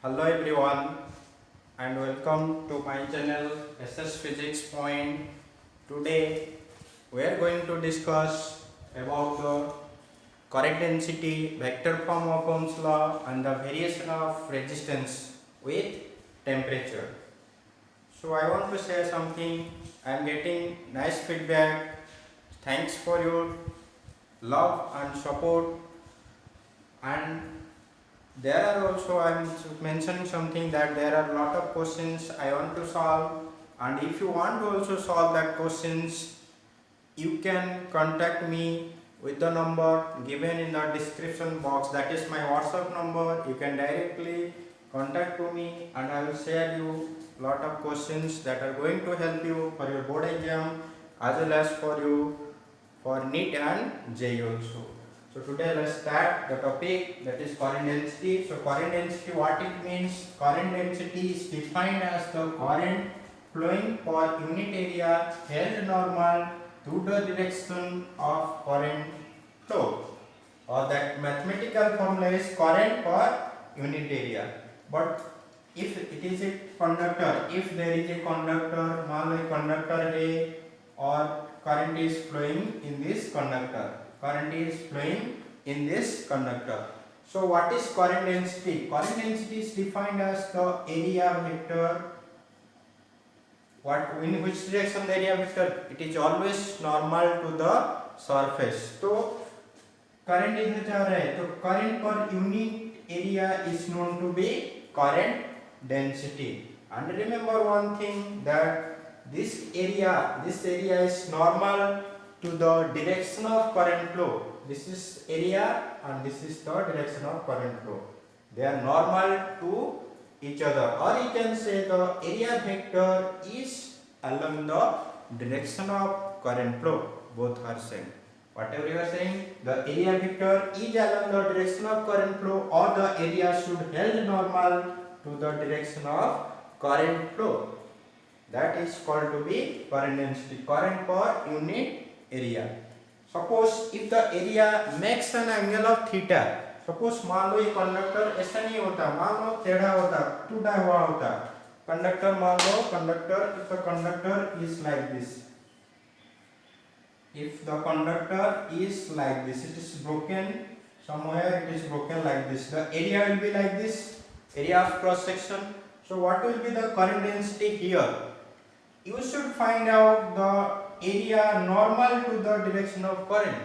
Hello everyone and welcome to my channel SS Physics Point. Today we are going to discuss about the current density, vector form of Ohm's law and the variation of resistance with temperature. So I want to say something. I am getting nice feedback. Thanks for your love and support, and there are also I am mentioning something that there are lot of questions I want to solve, and if you want to also solve that questions, you can contact me with the number given in the description box. That is my WhatsApp number. You can directly contact to me and I will share you lot of questions that are going to help you for your board exam as well as for you for NEET and JEE also. So today let's start the topic, that is current density. So current density, what it means? Current density is defined as the current flowing per unit area held normal to the direction of current flow, or that mathematical formula is current per unit area. But if it is a conductor, if there is a conductor, मान लो conductor है और current is flowing in this conductor, current is flowing in this conductor. So what is current density? Current density is defined as the area vector. What, in which direction the area vector? It is always normal to the surface. So current is जा रहा है, तो current per unit area is known to be current density. And remember one thing, that this area is normal to the direction of current flow. This is area and this is the direction of current flow. They are normal to each other, or you can say the area vector is along the direction of current flow. Both are same. Whatever you are saying, the area vector is along the direction of current flow, or the area should held normal to the direction of current flow. That is called to be current density, current per unit area. Suppose if the area makes an angle of theta, suppose मान लो ये conductor ऐसा नहीं होता, मान लो टेढ़ा होता, टूटा हुआ होता कंडक्टर, मान लो conductor, if the conductor is like this, if the conductor is like this, it is broken somewhere, it is broken like this, the area will be like this, area of cross section. So what will be the current density here? You should find out the area normal to the direction of current.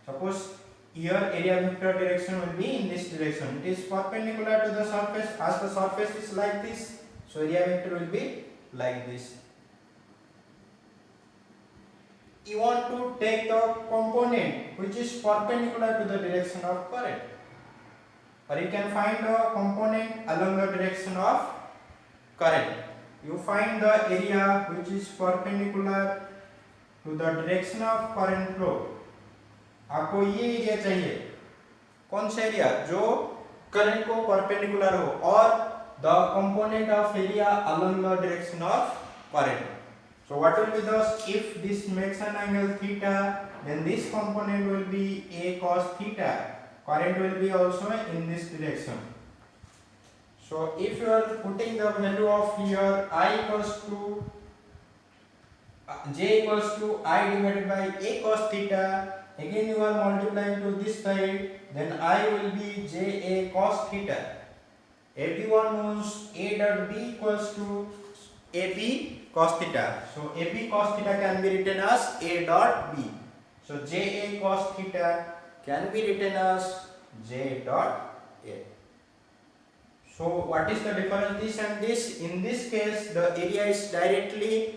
Suppose here area vector direction will be in this direction, it is perpendicular to the surface, as the surface is like this, so area vector will be like this. You want to take the component which is perpendicular to the direction of current, or you can find the component along the direction of current. You find the area which is perpendicular to the direction of current flow. आपको ये area चाहिए, कौन सा area? जो current को perpendicular हो, और the component of area along the direction of current. So what will be the, if this makes an angle theta, then this component will be a cos theta. Current will be also in this direction. So if you are putting the value of here I equals to j equals to I divided by a cos theta, again you are multiplying to this side, then I will be j a cos theta. Everyone knows a dot b equals to ab cos theta. So ab cos theta can be written as a dot b. So j a cos theta can be written as j dot a. So what is the difference this and this? In this case the area is directly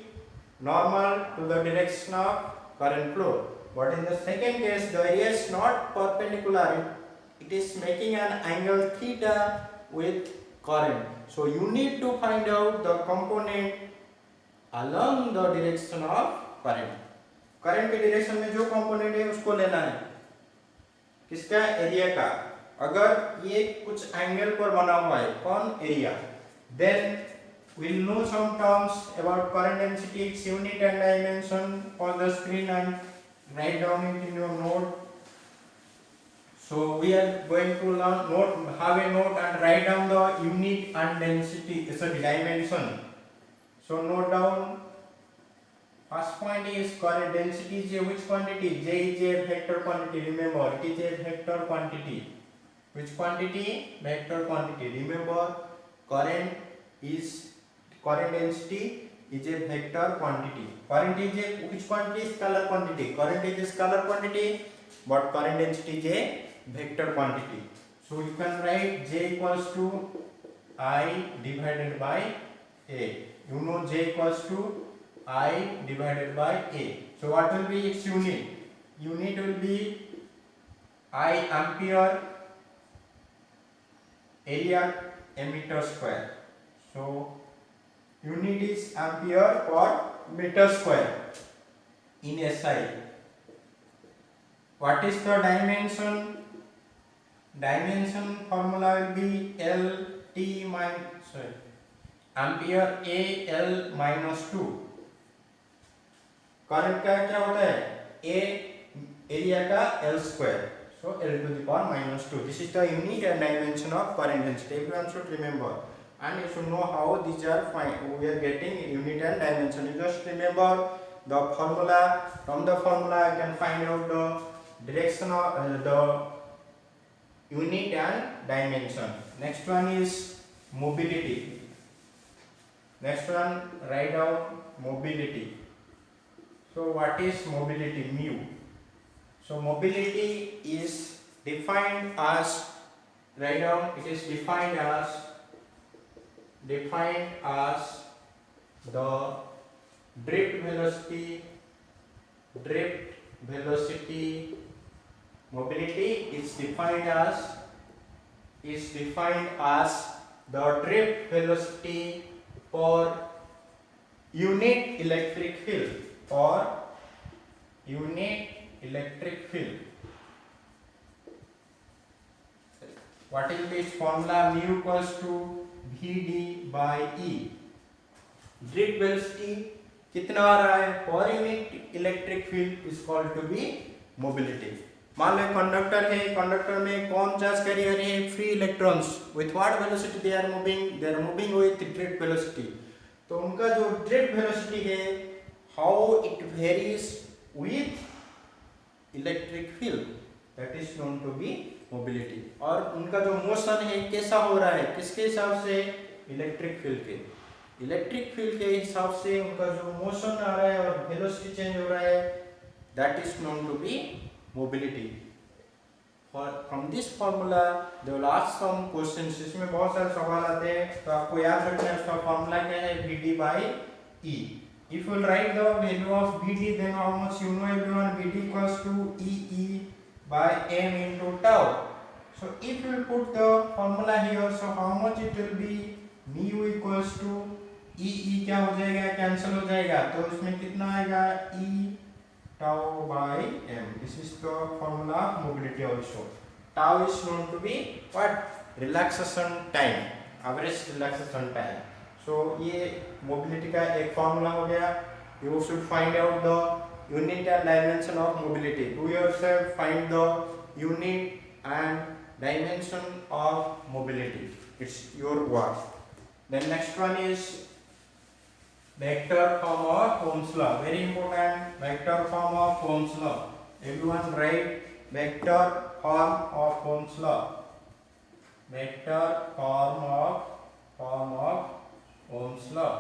normal to the direction of current flow, but in the second case the area is not perpendicular, it is making an angle theta with current. So you need to find out the component along the direction of current. Current के direction में जो component है उसको लेना है, किसका? Area का. अगर ये कुछ एंगल पर बना हुआ है, कौन? Area. Then we'll know some terms about current density, its unit and dimension on the screen, and write down it in your note. So we are going to learn have a note and write down the unit and density, sorry, dimension. So note down. First point is current density is which quantity? J is a vector quantity. Remember, it is a vector quantity. Which quantity? Vector quantity. Remember, current density is a vector quantity. Current is a which quantity? Scalar quantity. Current is a scalar quantity, but current density is a vector quantity. So you can write J equals to I divided by A. You know J equals to I divided by A. So what will be its unit? Unit will be I ampere, area a meter square. So unit is ampere per meter square in SI. What is the dimension? Dimension formula will be ampere A L minus 2. Current का क्या होता है? A area का L square. So L to the power minus 2. This is the unit and dimension of current density. Everyone should remember. And you should know how these are we are getting unit and dimension. You just remember the formula. From the formula you can find out the direction of the unit and dimension. Next one is mobility. Next one, write down mobility. So what is mobility? Mu. So mobility is defined as, write down, it is defined as the drift velocity. Mobility is defined as the drift velocity per unit electric field. What is this formula? Mu equals to Vd by E. Drift velocity कितना आ रहा है पर unit electric field is called to be mobility. मान लो conductor है, conductor में कौन charge carrier है? Free electrons. With what velocity they are moving with drift velocity. तो उनका जो ड्रिफ्ट वेलोसिटी है, how it varies with electric field, that is known to be mobility. और उनका जो मोशन है कैसा हो रहा है, किसके हिसाब से? इलेक्ट्रिक फील्ड के हिसाब से उनका जो मोशन आ रहा है और वेलोसिटी चेंज हो रहा है, that is known to be mobility. From this formula they will ask some questions. इसमें बहुत सारे सवाल आते हैं, तो आपको याद रखना है उसका फार्मूला क्या है? Vd by E. If you will write the value of Vd, then how much you know everyone? Vd equals to E by m into tau. So if you will put the formula here, so how much it will be? mu equals to E क्या हो जाएगा? Cancel हो जाएगा. तो इसमें कितना आएगा? E tau by m. This is the formula of mobility also. Tau is known to be what? Relaxation time, average relaxation time. So ये mobility का एक formula हो गया. You should find out the unit and dimension of mobility. Do yourself find the unit and dimension of mobility. It's your work. Then next one is vector form of Ohm's law. Very important. Vector form of Ohm's law. Everyone write vector form of Ohm's law. Vector form of Ohm's law.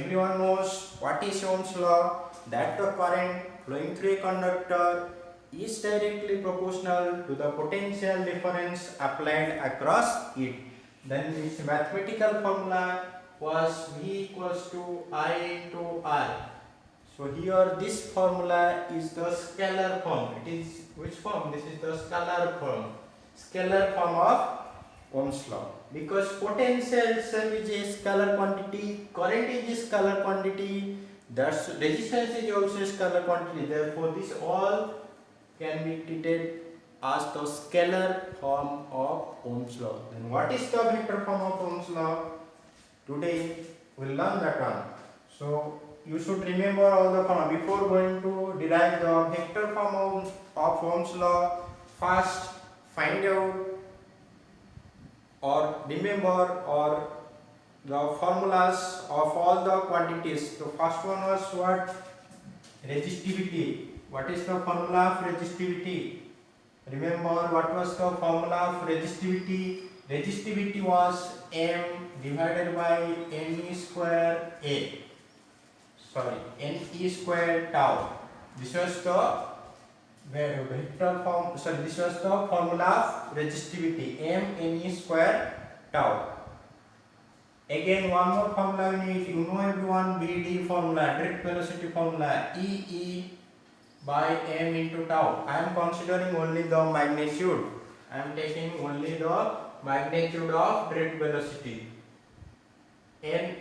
Everyone knows what is Ohm's law. That the current flowing through a conductor is directly proportional to the potential difference applied across it. Then its mathematical formula was V equals to I into R. So here this formula is the scalar form. It is which form? This is the scalar form. Scalar form of Ohm's law. Because potential itself is a scalar quantity, current is a scalar quantity, thus resistance is also a scalar quantity. Therefore this all can be treated as the scalar form of Ohm's law. Then what is the vector form of Ohm's law? Today we will learn that one. So you should remember all the formula before going to derive the vector form of Ohm's law. First, find out or remember or the formulas of all the quantities. The first one was what? Resistivity. What is the formula of resistivity? Remember what was the formula of resistivity? Resistivity was M divided by Ne square A. Sorry, Ne square tau. This was the vector form. Sorry, this was the formula of resistivity. M Ne square tau. Again, one more formula we need. You know everyone, BD formula, direct velocity formula, EE by M into tau. I am considering only the magnitude. I am taking only the magnitude of direct velocity. And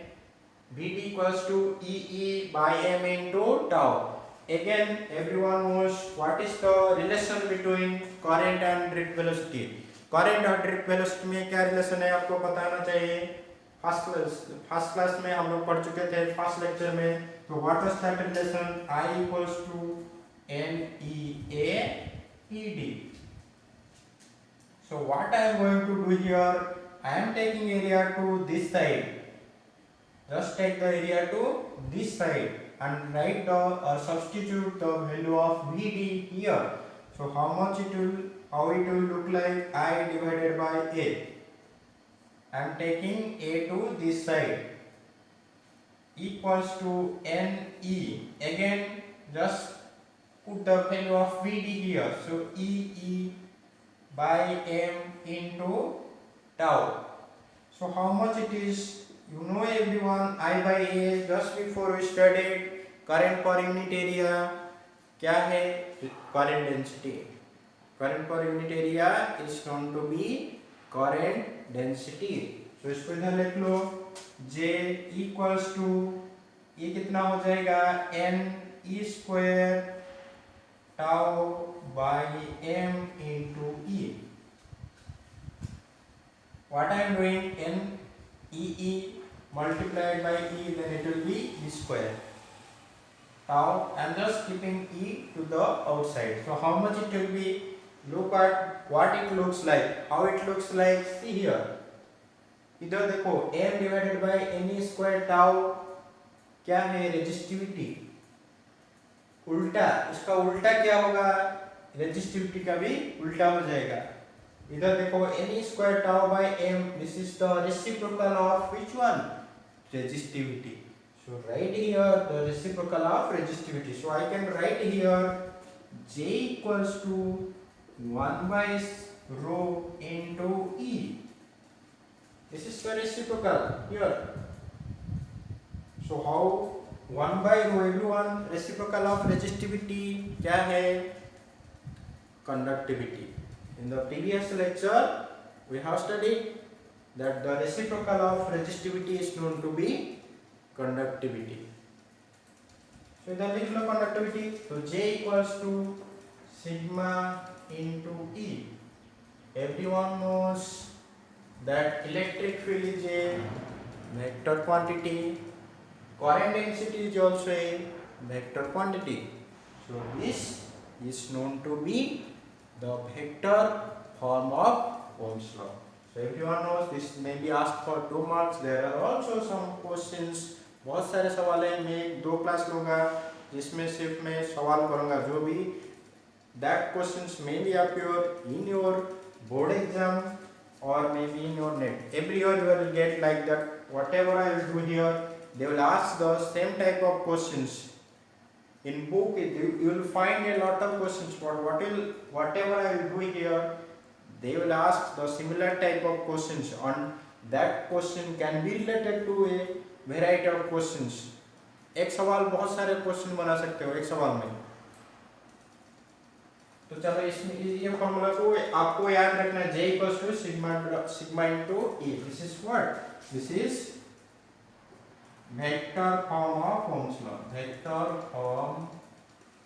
BD equals to EE by M into tau. Again, everyone knows what is the relation between current and direct velocity. Current और direct velocity में क्या relation है आपको बताना चाहिए. First class में हम लोग पढ़ चुके थे फर्स्ट लेक्चर में. तो what was that relation? I equals to NEA ED. So what I am going to do here, I am taking area to this side. Just take the area to this side and write the substitute the value of VD here. So how it will look like I divided by A. I am taking A to this side equals to NE. Again, just put the value of VD here. So EE by M into tau. So how much it is? You know everyone, I by A. Just before we studied current per unit area. क्या है? Current density. Current per unit area is known to be current density. So इसको इधर लिख लो. J equals to ये कितना हो जाएगा? NE square tau by M into E. What I am doing? NEE multiplied by E, then it will be E square. Tau, I am just keeping E to the outside. So how much it will be? Look at what it looks like. How it looks like? See here. इधर देखो, M divided by Ne square tau क्या है? Resistivity. उल्टा, इसका उल्टा क्या होगा? Resistivity का भी उल्टा हो जाएगा. इधर देखो, Ne square tau by M. This is the reciprocal of which one? Resistivity. So write here the reciprocal of resistivity. So I can write here J equals to 1 by rho into E. This is the reciprocal here. So how 1 by rho, everyone, reciprocal of resistivity क्या है? Conductivity. In the previous lecture we have studied that the reciprocal of resistivity is known to be conductivity. So इधर लिख लो conductivity. So J equals to sigma into E. Everyone knows that electric field is a vector quantity. Current density is also a vector quantity. So this is known to be the vector form of Ohm's law. So everyone knows this may be asked for 2 marks. There are also some questions. बहुत सारे सवाल हैं. मैं 2 class लूँगा जिसमें सिर्फ मैं सवाल करूँगा जो भी that questions may be appear in your board exam or maybe in your NET. Every year you will get like that. Whatever I will do here, they will ask the same type of questions. In book you will find a lot of questions, but whatever I will do here, they will ask the similar type of questions. On that question can be related to a variety of questions. एक सवाल बहुत सारे question बना सकते हो एक सवाल में. तो चलो इसमें ये फॉर्मूला को आपको याद रखना है. J equals to sigma into E. This is what? This is vector form of Ohm's law. Vector form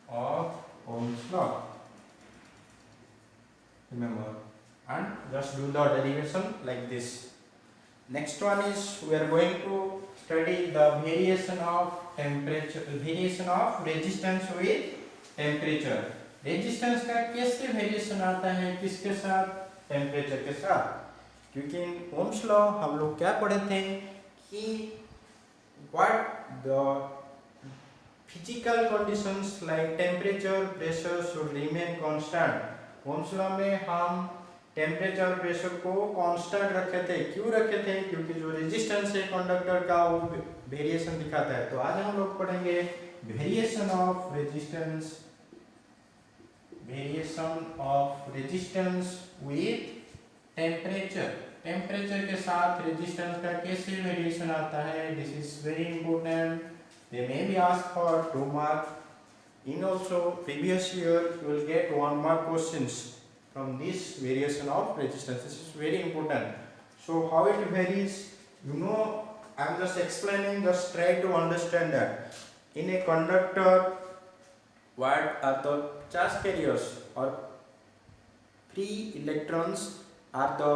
of Ohm's law. Remember, and just do the derivation like this. Next one is we are going to study the variation of temperature, variation of resistance with temperature. Resistance का कैसे variation आता है, किसके साथ, temperature के साथ. क्योंकि इन Ohm's law हम लोग क्या पढ़े थे कि what the physical conditions like temperature, pressure should remain constant. Ohm's law में हम टेम्परेचर और प्रेशर को कांस्टेंट रखे थे. क्यों रखे थे? क्योंकि जो रेजिस्टेंस है कंडक्टर का वो वेरिएशन दिखाता है. तो आज हम लोग पढ़ेंगे variation of resistance, variation of resistance with temperature. Temperature के साथ रेजिस्टेंस का कैसे वेरिएशन आता है. This is very important. They may be ask for 2 mark. In also previous year you will get 1 mark questions from this variation of resistance. This is very important. So how it varies, you know, I am just explaining, just try to understand that. In a conductor, what are the charge carriers or free electrons are the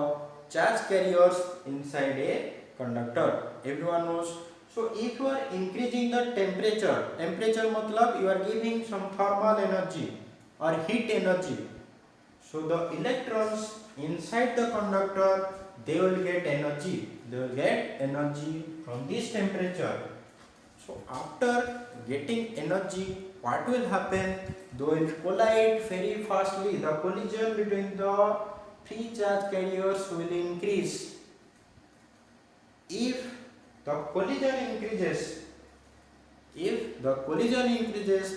charge carriers inside a conductor. Everyone knows. So if you are increasing the temperature, temperature matlab you are giving some thermal energy or heat energy. So the electrons inside the conductor, they will get energy. They will get energy from this temperature. So after getting energy, what will happen? They will collide very fastly. The collision between the free charge carriers will increase. If the collision increases,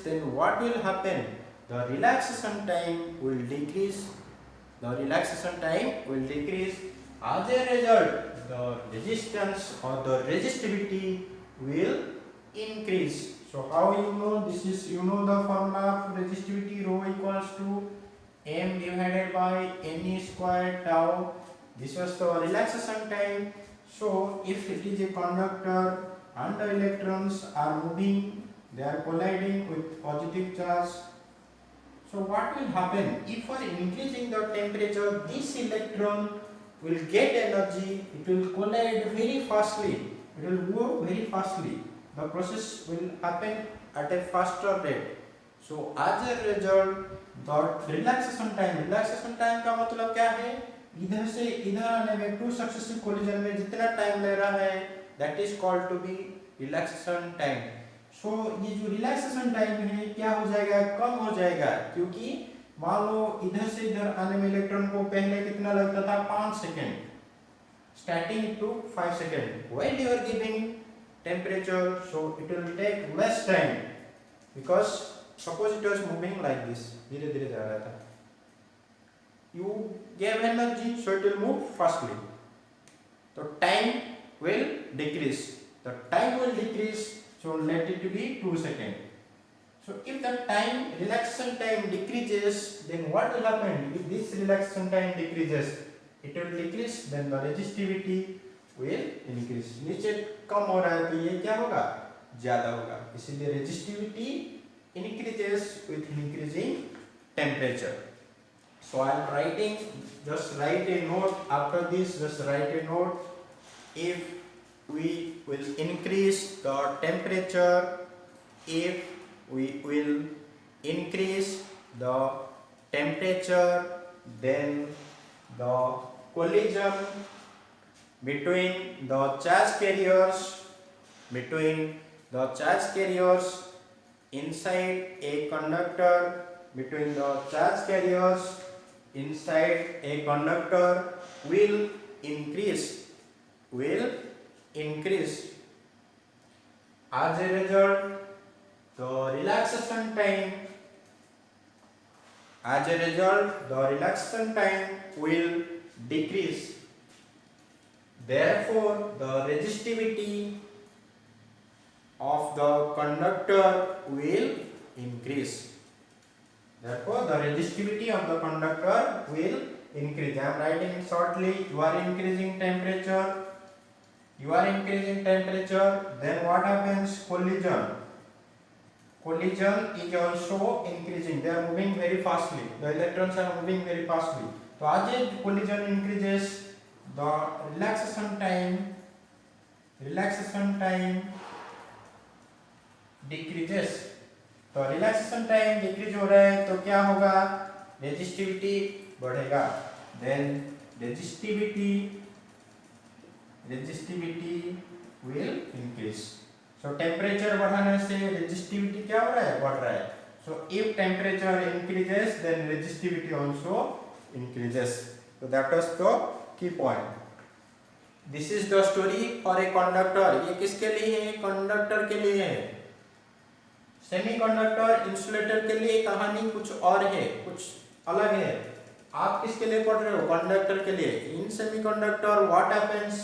then what will happen? The relaxation time will decrease. As a result, the resistance or the resistivity will increase. So how you know? This is, you know the formula of resistivity, rho equals to m divided by ne square tau. This was the relaxation time. So if it is a conductor and the electrons are moving, they are colliding with positive charge. So what will happen? If we are increasing the temperature, this electron will get energy. It will collide very fastly. It will go very fastly. The process will happen at a faster rate. So as a result, the relaxation time का मतलब क्या है? इधर से इधर आने में two successive collision में जितना टाइम ले रहा है, that is called to be relaxation time. So ये जो रिलैक्सेशन टाइम है क्या हो जाएगा? कम हो जाएगा. क्योंकि मान लो इधर से इधर आने में इलेक्ट्रॉन को पहले कितना लगता था? 5 second. Starting to 5 second. When you are giving temperature, so it will take less time, because suppose it was moving like this, धीरे धीरे जा रहा था. You gave energy, so it will move fastly. The time will decrease. So let it be 2 seconds. So if the relaxation time decreases, then what will happen? If this relaxation time decreases, it will decrease, then the resistivity will increase. नीचे कम हो रहा है तो ये क्या होगा? ज़्यादा होगा. इसीलिए resistivity increases with increasing temperature. So I am writing, just write a note after this, just write a note. If we will increase the temperature, then the collision between the charge carriers inside a conductor, inside a conductor will increase. As a result, the relaxation time will decrease. Therefore, the resistivity of the conductor will increase. Therefore, the resistivity of the conductor will increase. I am writing it shortly. You are increasing temperature. Then what happens? Collision is also increasing. They are moving very fastly. The electrons are moving very fastly. So as the collision increases, the relaxation relaxation time decreases. तो relaxation time decrease हो रहा है तो क्या होगा, resistivity बढ़ेगा, then resistivity will increase. So temperature बढ़ाने से रेजिस्टिविटी क्या हो रहा है, बढ़ रहा है. So if temperature increases then resistivity also increases. So that was the key point. This is the story for a conductor. ये किसके लिए है, कंडक्टर के लिए है. सेमीकंडक्टर इंसुलेटर के लिए कहानी कुछ और है, कुछ अलग है. आप किसके लिए पढ़ रहे हो, कंडक्टर के लिए. In semiconductor what happens,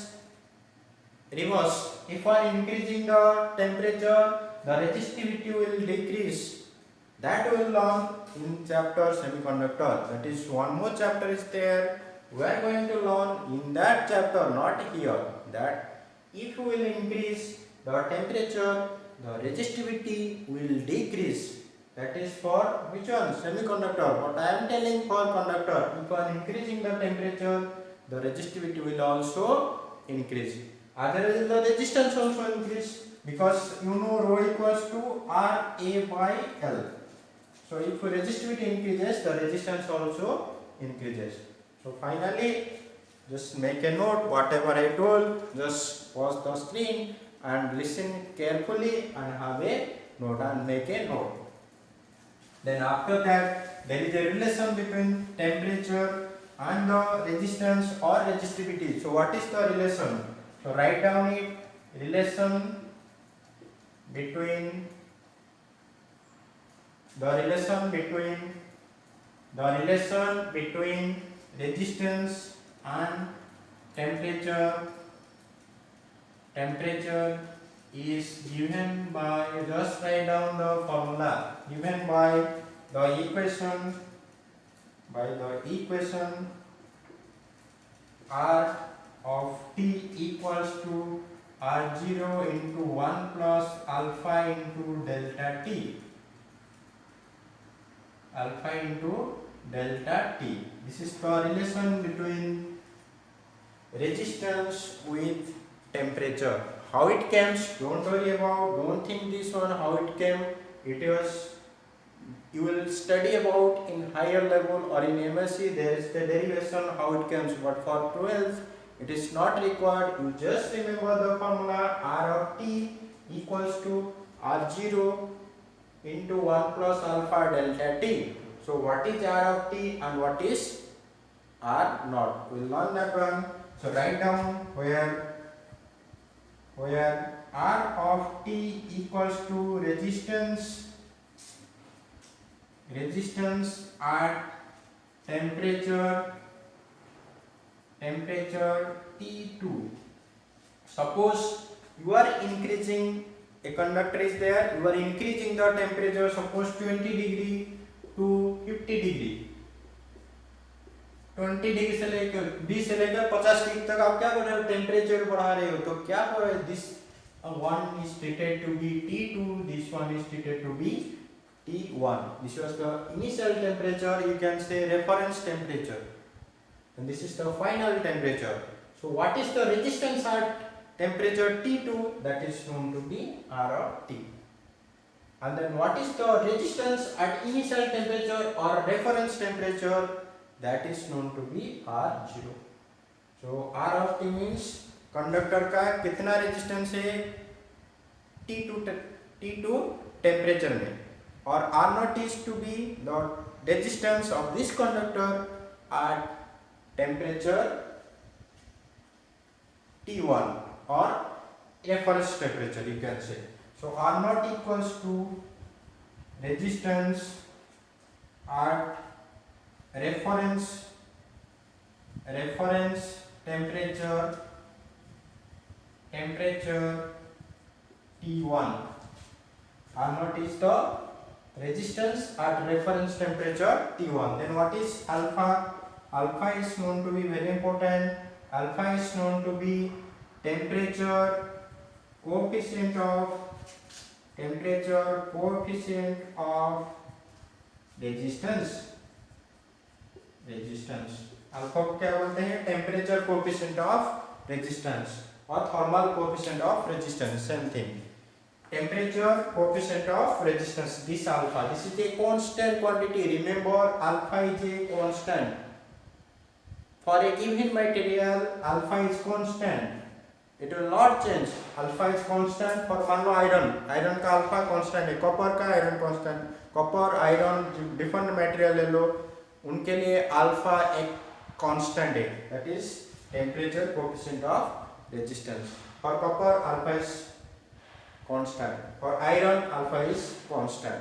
reverse. If on increasing the temperature the resistivity will decrease. That will learn in chapter semiconductor. That is one more chapter is there. We are going to learn in that chapter, not here, that if we will increase the temperature, the resistivity will decrease. That is for which one, semiconductor. What I am telling for conductor, if on increasing the temperature, the resistivity will also increase. Otherwise, the resistance also increase, because you know rho equals to RA by L. So if resistivity increases, the resistance also increases. So finally, just make a note whatever I told. Just pause the screen and listen carefully and have a note and make a note. Then after that, there is a relation between temperature and the resistance or resistivity. So what is the relation? So write down it. Relation between resistance and temperature is given by, just write down the formula, given by the equation R of T equals to R0 into 1 plus alpha into delta T. This is the relation between resistance with temperature. How it came, don't worry about, don't think this one how it came. It was, you will study about in higher level or in MSc, there is the derivation how it comes, but for 12th it is not required. You just remember the formula R of T equals to R0 into 1 plus alpha delta T. So what is R of T and what is R naught? We will learn that one. So write down where R of T equals to resistance at temperature T2. Suppose you are increasing, a conductor is there, you are increasing the temperature, suppose 20 degree to 50 degree. 20 degree से लेकर 20 से लेकर 50 degree तक आप क्या कर रहे हो, टेम्परेचर बढ़ा रहे हो. तो क्या हो रहा है, this one is treated to be T2, this one is treated to be T1. This was the initial temperature, you can say reference temperature, and this is the final temperature. So what is the resistance at temperature T2? That is known to be R of T. And then what is the resistance at initial temperature or reference temperature? That is known to be R0. So R of T means conductor का कितना resistance है T2 temperature में, और R0 is to be the resistance of this conductor at temperature T1 or reference temperature, you can say. So R0 equals to resistance at reference temperature T1. R0 is the resistance at reference temperature T1. Then what is alpha? Alpha is known to be very important. Alpha is known to be temperature coefficient of resistance. Alpha को क्या बोलते हैं, temperature coefficient of resistance. or thermal coefficient of resistance, same thing. Temperature coefficient of resistance, this alpha, this is a constant quantity. Remember, alpha is a constant. For a given material, alpha is constant. It will not change. Alpha is constant for मान लो iron का alpha constant है, copper का iron constant, copper iron different material ले लो, उनके लिए alpha एक constant है, that is temperature coefficient of resistance. For copper alpha is constant, for iron alpha is constant.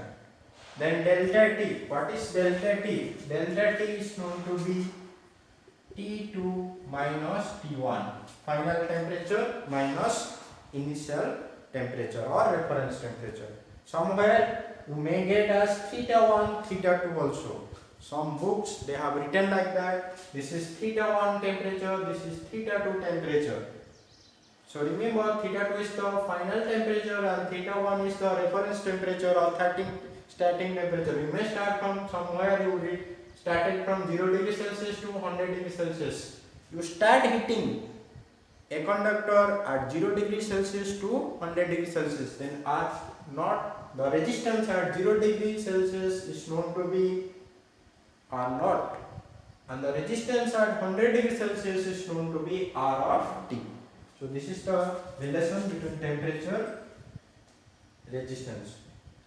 Then delta T, what is delta T? Delta T is known to be T2 minus T1, final temperature minus initial temperature or reference temperature. Somewhere you may get as theta 1, theta 2 also. Some books they have written like that. This is theta 1 temperature, this is theta 2 temperature. So remember, theta 2 is the final temperature and theta 1 is the reference temperature or starting temperature. You may start from somewhere, you read started from 0 degree Celsius to 100 degree Celsius. You start heating a conductor at 0 degree Celsius to 100 degree Celsius. Then not the resistance at 0 degree Celsius is known to be R naught, and the resistance at 100 degree Celsius is known to be R of T. So this is the relation between temperature resistance.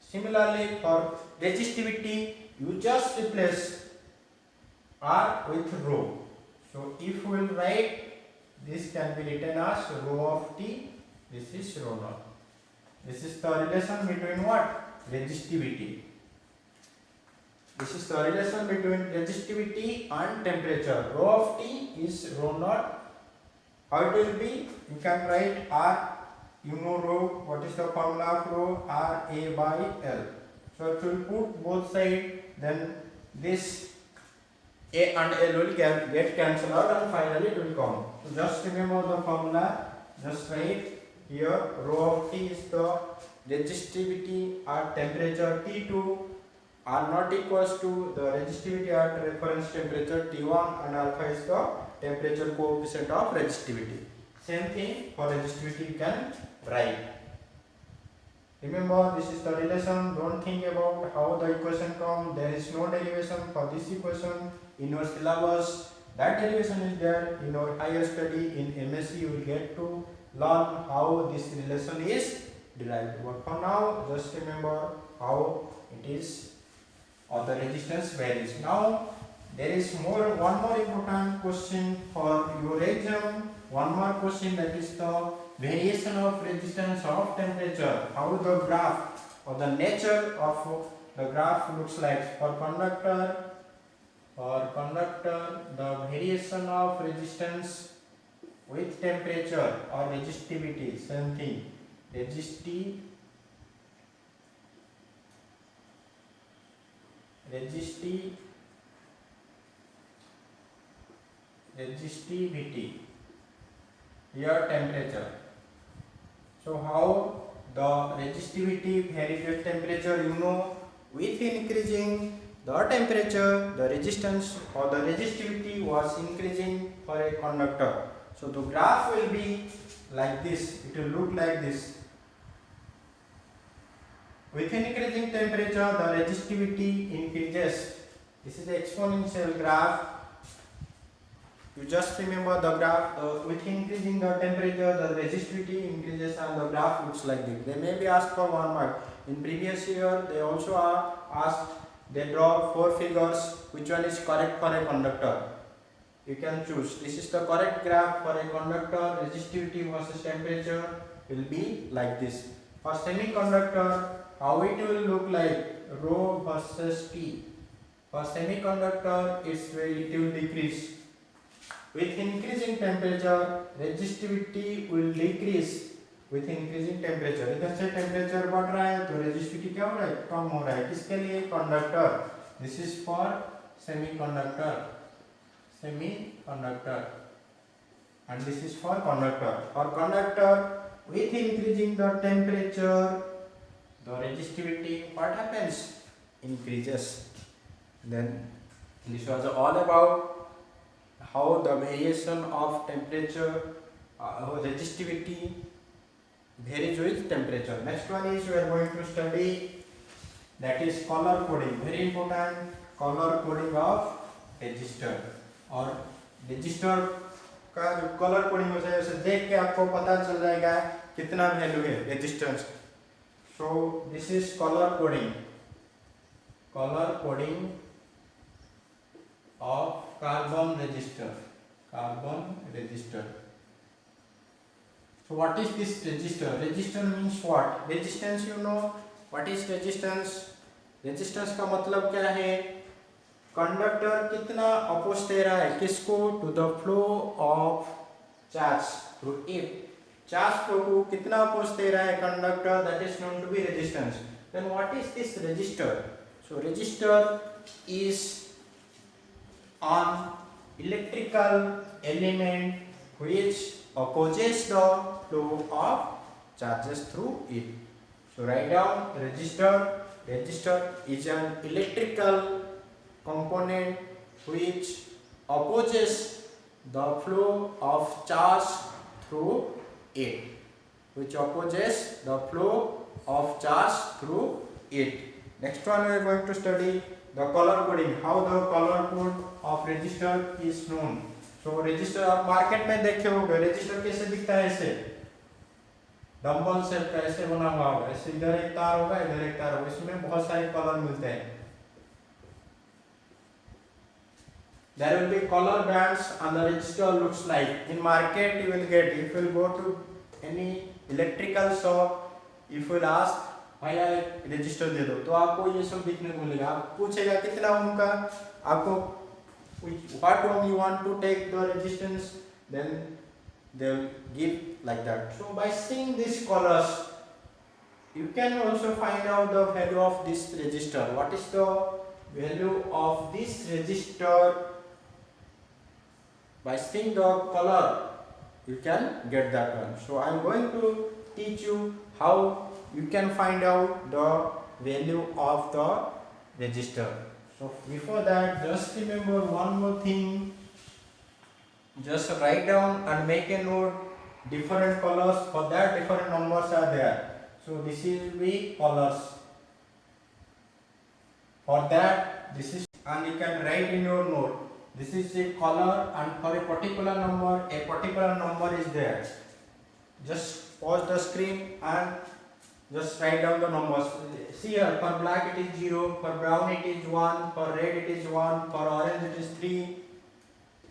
Similarly, for resistivity, you just replace R with rho. So if we will write, this can be written as rho of T, this is rho naught. This is the relation between what? Resistivity. This is the relation between resistivity and temperature. Rho of T is rho naught. How it will be? You can write R, you know rho, what is the formula of rho? R A by L. So if you put both sides, then this A and L will get cancelled out and finally it will come. So just remember the formula, just write here, rho of T is the resistivity at temperature T2, R naught equals to the resistivity at reference temperature T1, and alpha is the temperature coefficient of resistivity. Same thing for resistivity you can write. Remember, this is the relation. Don't think about how the equation comes. There is no derivation for this equation in your syllabus. That derivation is there in your higher study in MSc. You will get to learn how this relation is derived. But for now, just remember how it is, or the resistance varies. Now there is one more important question for your exam. One more question, that is the variation of resistance of temperature. How the graph or the nature of the graph looks like for conductor. For conductor, the variation of resistance with temperature or resistivity, same thing. Resistivity, here temperature. So how the resistivity varies with temperature? You know, with increasing the temperature, the resistance or the resistivity was increasing for a conductor. So the graph will be like this, it will look like this. With increasing temperature, the resistivity increases. This is the exponential graph. You just remember the graph, with increasing the temperature, the resistivity increases and the graph looks like this. They may be asked for 1 mark. In previous year, they also are asked, they draw 4 figures, which one is correct for a conductor. You can choose. This is the correct graph for a conductor. Resistivity versus temperature will be like this. For semiconductor, how it will look like? Rho versus T. For semiconductor, it will decrease. With increasing temperature, resistivity will decrease. With increasing temperature, इधर से temperature बढ़ रहा है तो resistivity क्या हो रहा है? कम हो रहा है. किसके लिए? Conductor. This is for semiconductor. And this is for conductor. For conductor, with increasing the temperature, the resistivity, what happens? Increases. Then this was all about how the variation of temperature resistivity varies with temperature. Next one is we are going to study, that is color coding. Very important, color coding of resistor. और register का जो colour coding होता है उसे देख के आपको पता चल जाएगा कितना वैल्यू है resistance. So this is colour coding of carbon resistor. So what is this resistor? Resistor means what? Resistance, you know what is resistance? Resistance का मतलब क्या है? कंडक्टर कितना अपोज दे रहा है किसको? To the flow of charge through it. Charge flow को कितना अपोज दे रहा है conductor, that is known to be resistance. Then what is this resistor? So resistor is an electrical element which opposes the flow of charges through it. So write down resistor. Resistor is an electrical component which opposes the flow of charge through it. Next one we are going to study the color coding, how the color code of resistor is known. So resistor आप market में देखे होंगे, resistor कैसे दिखता है? ऐसे dumbbell shape का ऐसे बना हुआ होगा, ऐसे इधर एक तार होगा, इधर एक तार होगा, इसमें बहुत सारे कलर मिलते हैं. There will be color bands and the resistor looks like. In market you will get, if you will go to any electrical shop, if you will ask भैया एक रजिस्टर दे दो, तो आपको ये सब दिखने को मिलेगा. आप पूछेगा कितना ओम का, आपको what ohm you want to take the resistance, then they will give like that. So by seeing these colors you can also find out the value of this resistor. What is the value of this resistor? By seeing the color you can get that one. So I am going to teach you how you can find out the value of the resistor. So before that, just remember one more thing. Just write down and make a note different colors. For that different numbers are there. So this will be colors. For that this is, and you can write in your note. This is the color, and for a particular number is there. Just pause the screen and just write down the numbers. See here, for black it is 0, for brown it is 1, for red it is 1, for orange it is 3,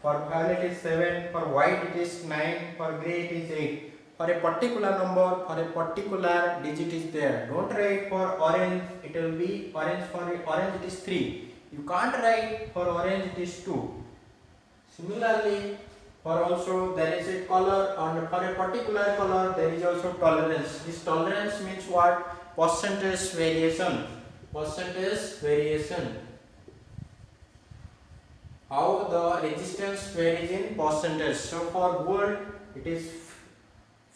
for violet it is 7, for white it is 9, for grey it is 8. For a particular number, for a particular digit is there. Don't write for orange, it will be orange. For orange it is 3. You can't write for orange it is 2. Similarly, for also there is a color, and for a particular color there is also tolerance. This tolerance means what? Percentage variation. How the resistance varies in percentage. So for gold it is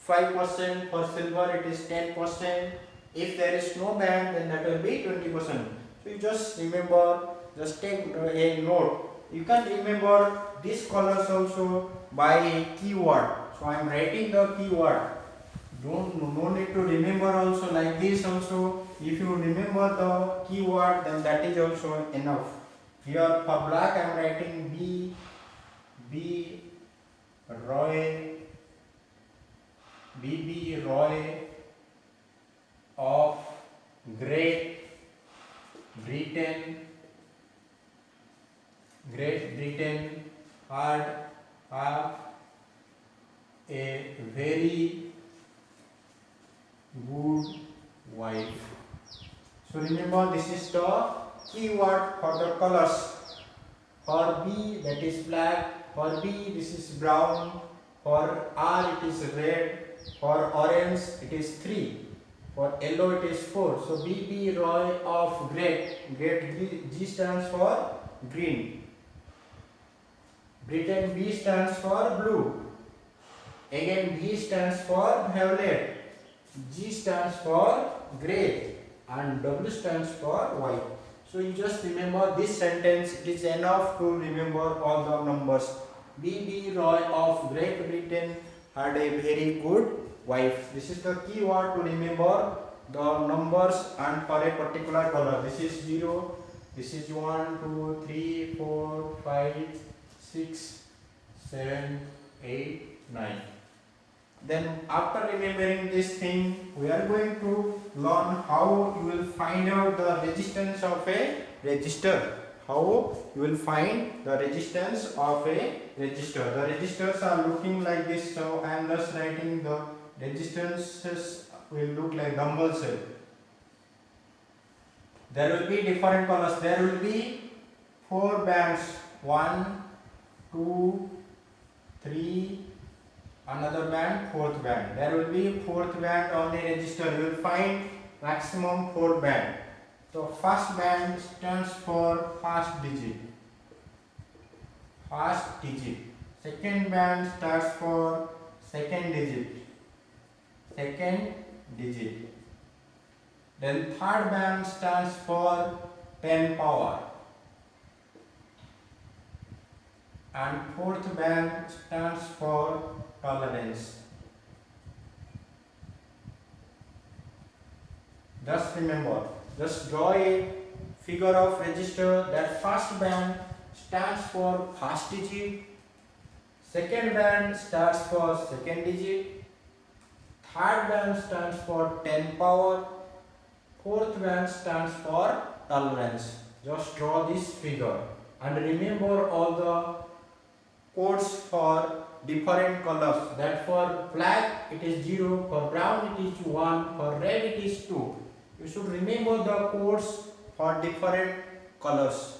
5%, for silver it is 10%. If there is no band, then that will be 20%. So you just remember, just take a note. You can remember these colors also by keyword. So I am writing the keyword. No need to remember also like this also. If you remember the keyword, then that is also enough. Here for black I am writing B Roy of Great Britain had have a very good wife. So remember, this is the keyword for the colors. For B that is black, for B this is brown, for R it is red, for orange it is 3, for yellow it is 4. So B Roy of Great G stands for green. Britain B stands for blue. Again B stands for violet. G stands for grey, and W stands for white. So you just remember this sentence. It is enough to remember all the numbers. B Roy of Great Britain had a very good wife. This is the key word to remember the numbers and for a particular color. This is 0, this is 1, 2, 3, 4, 5, 6, 7, 8, 9. Then after remembering this thing, we are going to learn how you will find out the resistance of a resistor. How you will find the resistance of a resistor. The resistors are looking like this, so I am just writing the resistances will look like dumbbell shape. There will be different colors. There will be 4 bands. 1, 2, 3, another band, 4th band. There will be 4th band on the resistor. You will find maximum 4 band. So first band stands for first digit. First digit. Second band stands for second digit. Second digit. Then third band stands for 10 power. And fourth band stands for tolerance. Just remember, just draw a figure of resistor. That first band stands for first digit, second band stands for second digit, third band stands for 10 power, fourth band stands for tolerance. Just draw this figure and remember all the codes for different colors. That for black it is 0, for brown it is 1, for red it is 2. You should remember the codes for different colors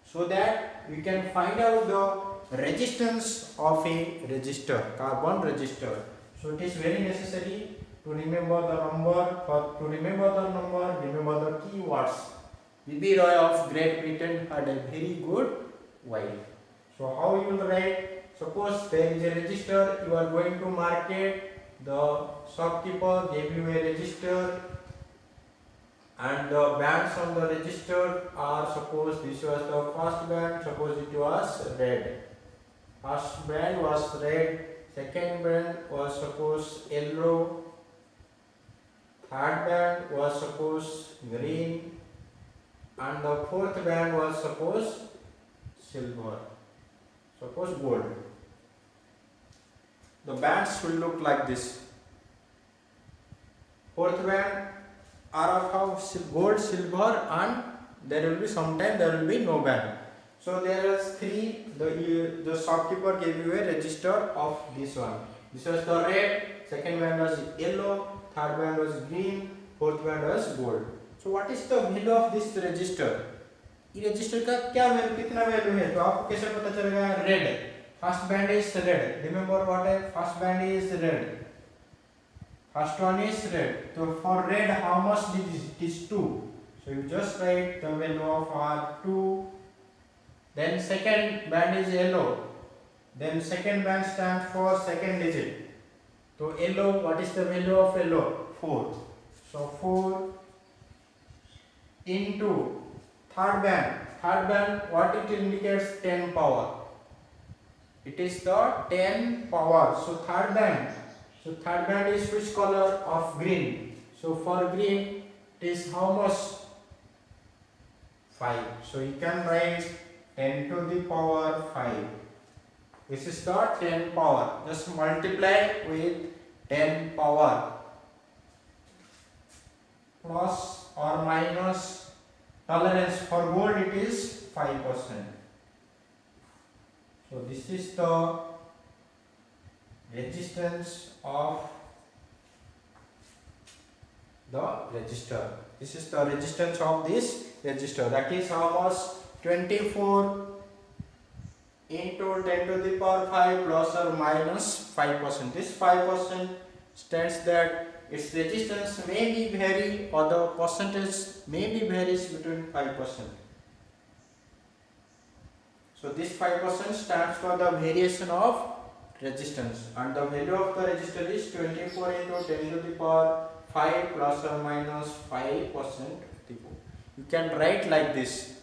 so that we can find out the resistance of a resistor, carbon resistor. So it is very necessary to remember the number. Remember the keywords. B.B. Roy of Great Britain had a very good wife. So how you will write? Suppose there is a resistor, you are going to market. The shopkeeper gave you a resistor, and the bands on the resistor are, suppose this was the first band, suppose it was red. First band was red, second band was suppose yellow, third band was suppose green, and the fourth band was suppose silver, suppose gold. The bands will look like this. Fourth band are of gold, silver, and there will be sometime there will be no band. So there are 3. The shopkeeper gave you a register of this one. This was the red, second band was yellow, third band was green, fourth band was gold. So what is the value of this register? ये register का क्या value, कितना value है, तो आपको कैसे पता चलेगा? Red, first band is red. Remember what है, first band is red, first one is red. So for red, how much digit? It is 2. So you just write the value of R2. Then second band is yellow. Then second band stands for second digit. So yellow, what is the value of yellow? 4. So 4 into third band. Third band, what it indicates? 10 power. It is the 10 power. So third band. So third band is which color? Of green. So for green it is how much? 5. So you can write 10 to the power 5. This is the 10 power. Just multiply with 10 power. Plus or minus tolerance. For gold it is 5%. So this is the resistance of the resistor. This is the resistance of this resistor. That is how much? 24 into 10 to the power 5 plus or minus 5%. This 5% states that its resistance may be vary, or the percentage may be varies between 5%. So this 5% stands for the variation of resistance, and the value of the resistor is 24 into 10 to the power 5 plus or minus 5%. You can write like this.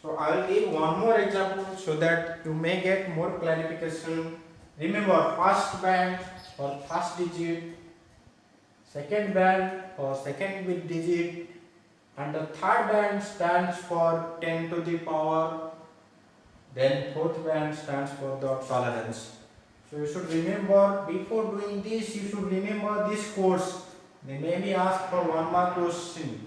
So I will give one more example so that you may get more clarification Remember, first band for first digit, second band for second bit digit, and the third band stands for 10 to the power, then fourth band stands for the tolerance. So you should remember, before doing this, you should remember this course. They may be asked for one mark question.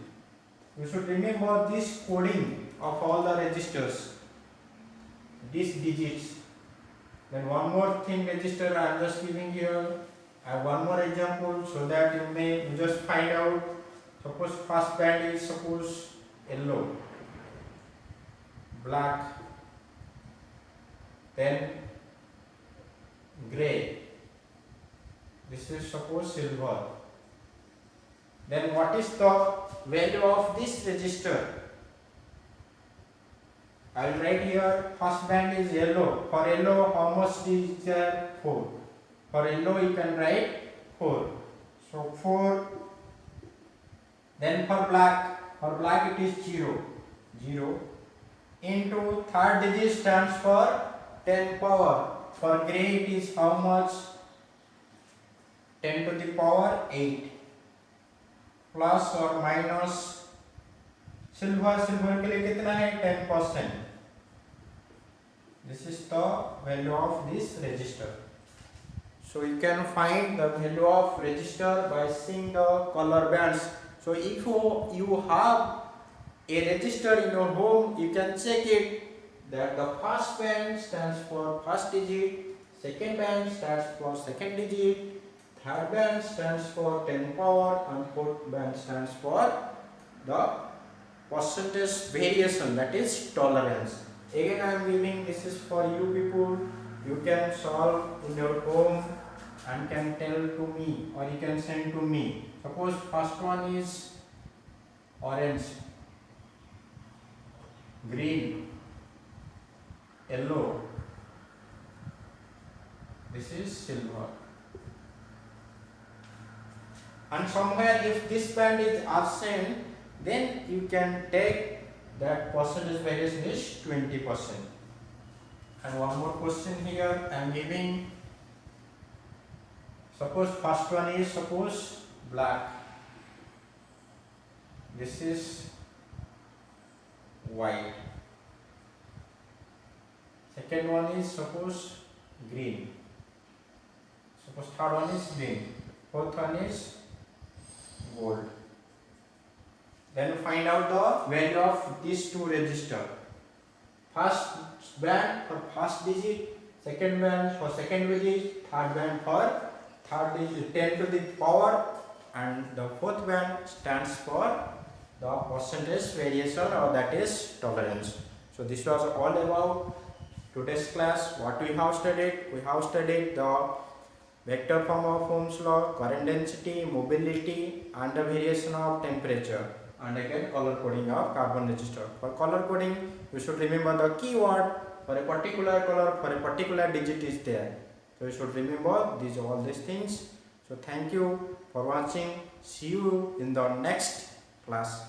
You should remember this coding of all the registers, these digits. Then one more thing, register I am just giving here. I have one more example so that you just find out. Suppose first band is suppose yellow, black, then gray. This is suppose silver. Then what is the value of this resistor? I will write here, first band is yellow. For yellow, how much is there? 4. For yellow, you can write 4. So 4. Then for black it is 0. 0 into third digit stands for 10 power. For gray it is how much? 10 to the power 8. Plus or minus silver के लिए कितना है 10%. This is the value of this resistor. So you can find the value of resistor by seeing the color bands. So if you have a resistor in your home, you can check it that the first band stands for first digit, second band stands for second digit, third band stands for 10 power, and fourth band stands for the percentage variation, that is tolerance. Again I am giving, this is for you people. You can solve in your home and can tell to me, or you can send to me. Suppose first one is orange, green, yellow, this is silver. And somewhere if this band is absent, then you can take that percentage variation is 20%. And one more question here I am giving. Suppose first one is suppose black, this is white, second one is suppose green, suppose third one is green, fourth one is gold. Then find out the value of these two resistors. First band for first digit, second band for second digit, third band for third digit 10 to the power, and the fourth band stands for the percentage variation, or that is tolerance. So this was all about today's class. What we have studied? We have studied the vector form of Ohm's law, current density, mobility, and the variation of temperature, and again color coding of carbon resistor. For color coding, you should remember the keyword for a particular color, for a particular digit is there. So you should remember all these things. So thank you for watching. See you in the next class.